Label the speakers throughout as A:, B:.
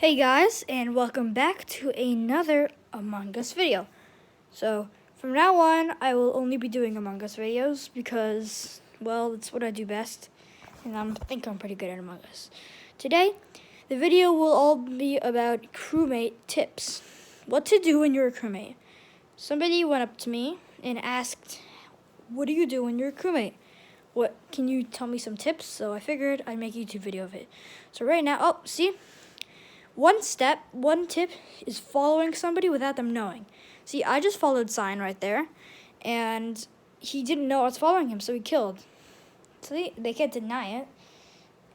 A: Hey guys, and welcome back to another Among Us video. So, from now on, I will only be doing Among Us videos because, well, it's what I do best, and I think I'm pretty good at Among Us. Today, the video will all be about crewmate tips. What to do when you're a crewmate. Somebody went up to me and asked, what do you do when you're a crewmate? What, can you tell me some tips? So I figured I'd make a YouTube video of it. So right now, see? One tip is following somebody without them knowing. See, I just followed Sign right there, and he didn't know I was following him, so he killed. So they can't deny it,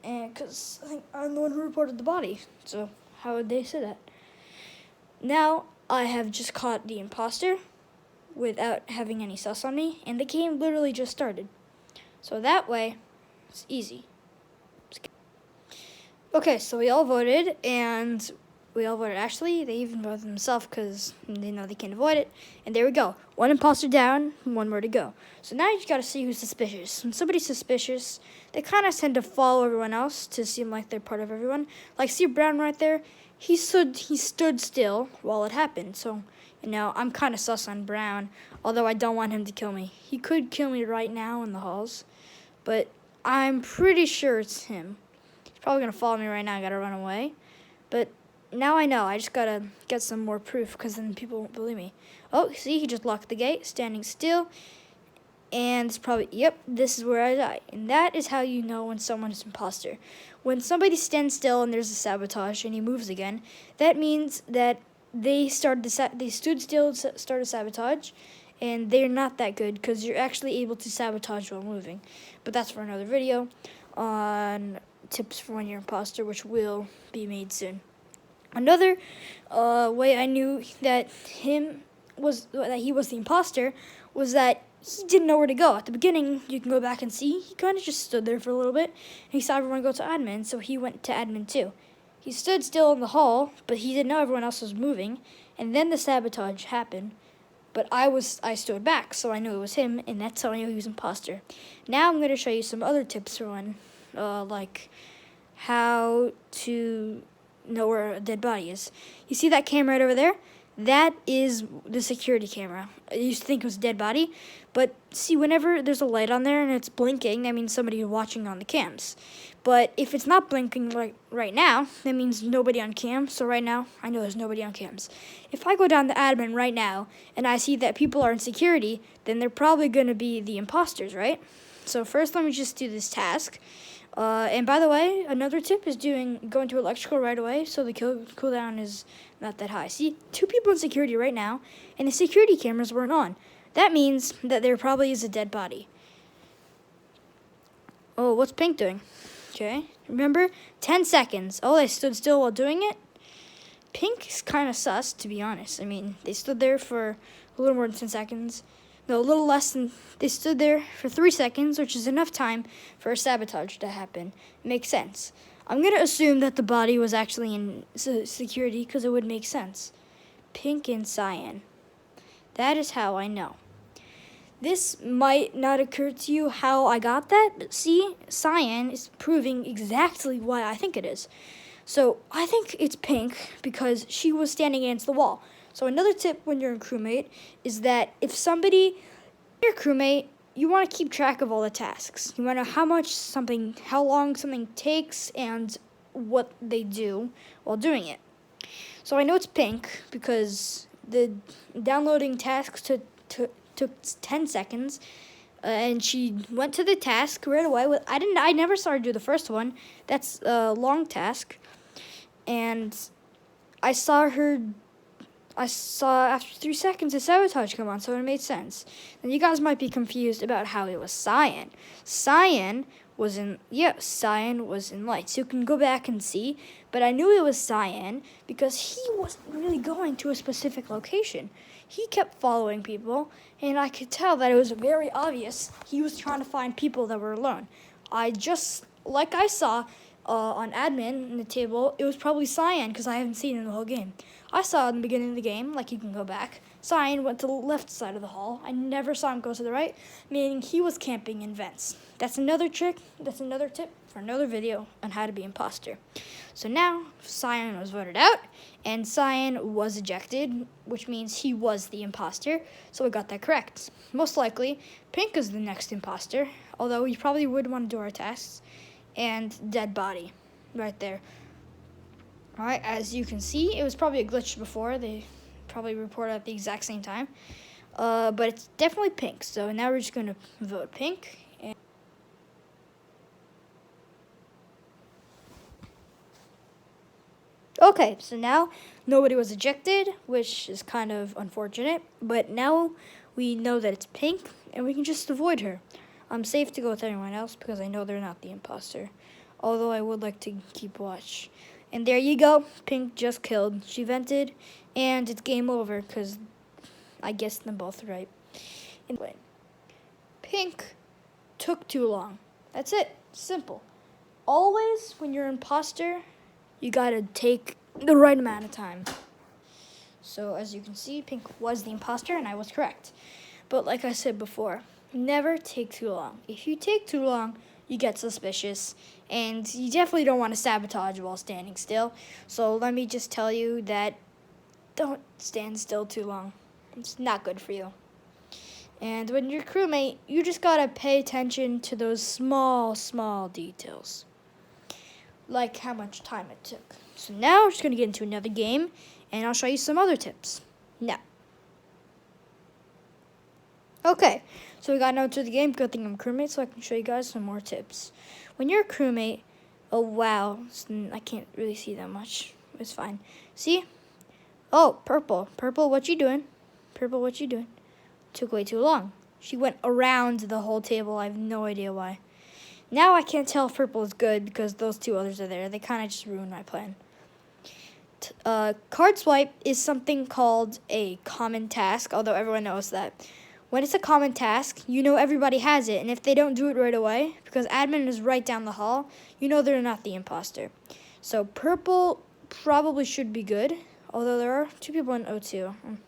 A: and because I think I'm the one who reported the body. So how would they say that? Now I have just caught the imposter without having any sus on me, and the game literally just started. So that way, it's easy. Okay, so we all voted, and actually, they even voted themselves because they know they can't avoid it. And there we go. One imposter down, one more to go. So now you just gotta see who's suspicious. When somebody's suspicious, they kind of tend to follow everyone else to seem like they're part of everyone. Like, see Brown right there? He stood still while it happened. So, I'm kind of sus on Brown, although I don't want him to kill me. He could kill me right now in the halls, but I'm pretty sure it's him. Probably gonna follow me right now. I gotta run away, but now I know. I just gotta get some more proof because then people won't believe me. Oh, see, he just locked the gate, standing still, and it's probably this is where I die. And that is how you know when someone is imposter. When somebody stands still and there's a sabotage and he moves again, that means that they stood still, started sabotage, and they're not that good because you're actually able to sabotage while moving. But that's for another video on tips for when you're imposter, which will be made soon. Another way I knew that he was the imposter was that he didn't know where to go. At the beginning, you can go back and see, he kind of just stood there for a little bit, and he saw everyone go to admin, so he went to admin too. He stood still in the hall, but he didn't know everyone else was moving, and then the sabotage happened. But I stood back, so I knew it was him, and that's how I knew he was imposter. Now I'm going to show you some other tips for when like how to know where a dead body is. You see that camera right over there? That is the security camera. I used to think it was a dead body, but see, whenever there's a light on there and it's blinking, that means somebody is watching on the cams. But if it's not blinking right now, that means nobody on cam. So right now, I know there's nobody on cams. If I go down the admin right now and I see that people are in security, then they're probably going to be the imposters, right? So first, let me just do this task. And by the way, another tip is going to electrical right away, so the cooldown is not that high. See, 2 people in security right now, and the security cameras weren't on. That means that there probably is a dead body. Oh, what's Pink doing? Okay, remember, 10 seconds. Oh, they stood still while doing it? Pink is kind of sus, to be honest. I mean, they stood there for a little more than 10 seconds. No, a little less than, they stood there for 3 seconds, which is enough time for a sabotage to happen. Makes sense. I'm going to assume that the body was actually in security because it would make sense. Pink and cyan. That is how I know. This might not occur to you how I got that, but see, cyan is proving exactly what I think it is. So I think it's Pink because she was standing against the wall. So another tip when you're in crewmate is that if you're crewmate, you want to keep track of all the tasks. You want to know how long something takes and what they do while doing it. So I know it's Pink because the downloading tasks took 10 seconds, and she went to the task right away. I never saw her do the first one. That's a long task, and I saw after 3 seconds a sabotage come on, so it made sense. And you guys might be confused about how it was cyan. Cyan was in lights. You can go back and see, but I knew it was cyan because he wasn't really going to a specific location. He kept following people, and I could tell that it was very obvious he was trying to find people that were alone. Like I saw on admin in the table, it was probably Cyan because I haven't seen it in the whole game. I saw in the beginning of the game, like you can go back, Cyan went to the left side of the hall. I never saw him go to the right, meaning he was camping in vents. That's another trick, that's another tip for another video on how to be imposter. So now, Cyan was voted out, and Cyan was ejected, which means he was the imposter, so we got that correct. Most likely, Pink is the next imposter, although he probably would want to do our tasks, and dead body, right there. Alright, as you can see, it was probably a glitch before. They probably reported at the exact same time. But it's definitely Pink, so now we're just going to vote Pink. Okay, so now nobody was ejected, which is kind of unfortunate, but now we know that it's Pink, and we can just avoid her. I'm safe to go with anyone else because I know they're not the imposter, although I would like to keep watch. And there you go, Pink just killed. She vented, and it's game over because I guessed them both right. Anyway, Pink took too long. That's it, simple. Always, when you're an imposter, you gotta take the right amount of time. So as you can see, Pink was the imposter and I was correct. But like I said before, never take too long. If you take too long, you get suspicious and you definitely don't want to sabotage while standing still. So let me just tell you that don't stand still too long. It's not good for you. And when you're crewmate, you just gotta pay attention to those small details, like how much time it took. So now we're just going to get into another game, and I'll show you some other tips. Now. Okay, so we got now to the game. Good thing I'm a crewmate, so I can show you guys some more tips. When you're a crewmate, oh wow, I can't really see that much. It's fine. See? Oh, purple. Purple, what you doing? Purple, what you doing? Took way too long. She went around the whole table. I have no idea why. Now I can't tell if purple is good because those two others are there. They kind of just ruined my plan. Card swipe is something called a common task, although everyone knows that. When it's a common task, you know everybody has it, and if they don't do it right away, because admin is right down the hall, you know they're not the imposter. So purple probably should be good, although there are 2 people in O2. I'm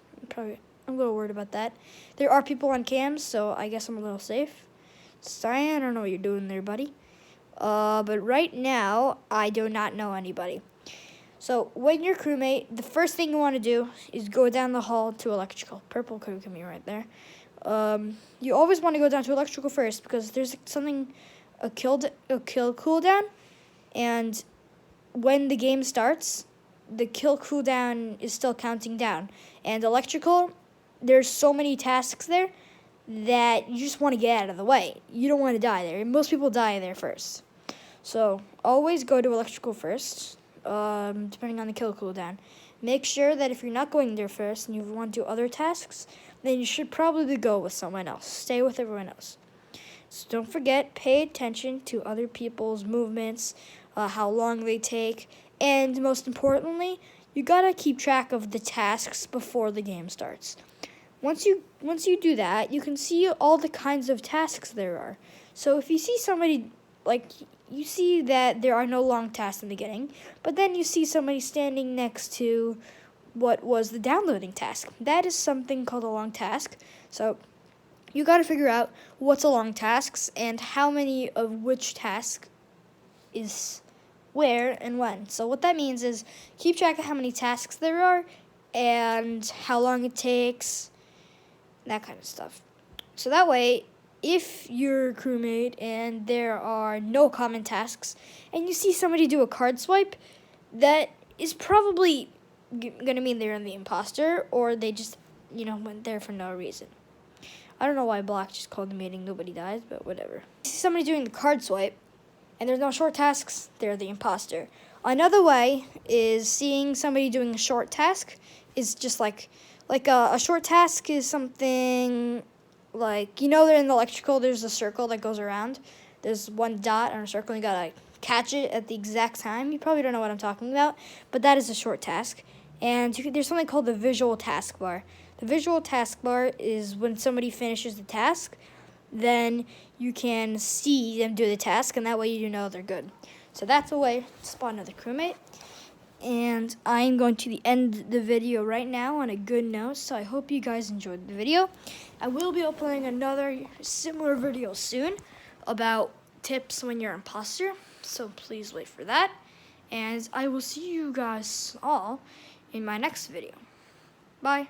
A: a little worried about that. There are people on cams, so I guess I'm a little safe. Cyan, I don't know what you're doing there, buddy. But right now, I do not know anybody. So when you're crewmate, the first thing you want to do is go down the hall to electrical. Purple could come here right there. You always want to go down to electrical first because there's something, a kill cooldown, and when the game starts, the kill cooldown is still counting down. And electrical, there's so many tasks there that you just want to get out of the way. You don't want to die there. Most people die there first. So always go to electrical first, depending on the kill cooldown. Make sure that if you're not going there first and you want to do other tasks, then you should probably go with someone else. Stay with everyone else. So don't forget, pay attention to other people's movements, how long they take, and most importantly, you gotta keep track of the tasks before the game starts. Once you do that, you can see all the kinds of tasks there are. So if you see somebody, like, you see that there are no long tasks in the beginning, but then you see somebody standing next to what was the downloading task. That is something called a long task. So you got to figure out what's a long task and how many of which task is where and when. So what that means is keep track of how many tasks there are and how long it takes, that kind of stuff. So that way, if you're a crewmate and there are no common tasks and you see somebody do a card swipe, that is probably going to mean they're the imposter, or they just, went there for no reason. I don't know why Black just called the meeting, nobody dies, but whatever. See somebody doing the card swipe and there's no short tasks, they're the imposter. Another way is seeing somebody doing a short task is just like a short task is something like, they're in the electrical, there's a circle that goes around. There's one dot on a circle, you gotta catch it at the exact time. You probably don't know what I'm talking about, but that is a short task. And there's something called the visual taskbar. The visual taskbar is when somebody finishes the task, then you can see them do the task, and that way you know they're good. So that's a way to spot another crewmate. And I'm going to end the video right now on a good note, so I hope you guys enjoyed the video. I will be uploading another similar video soon about tips when you're an imposter, so please wait for that. And I will see you guys all in my next video. Bye.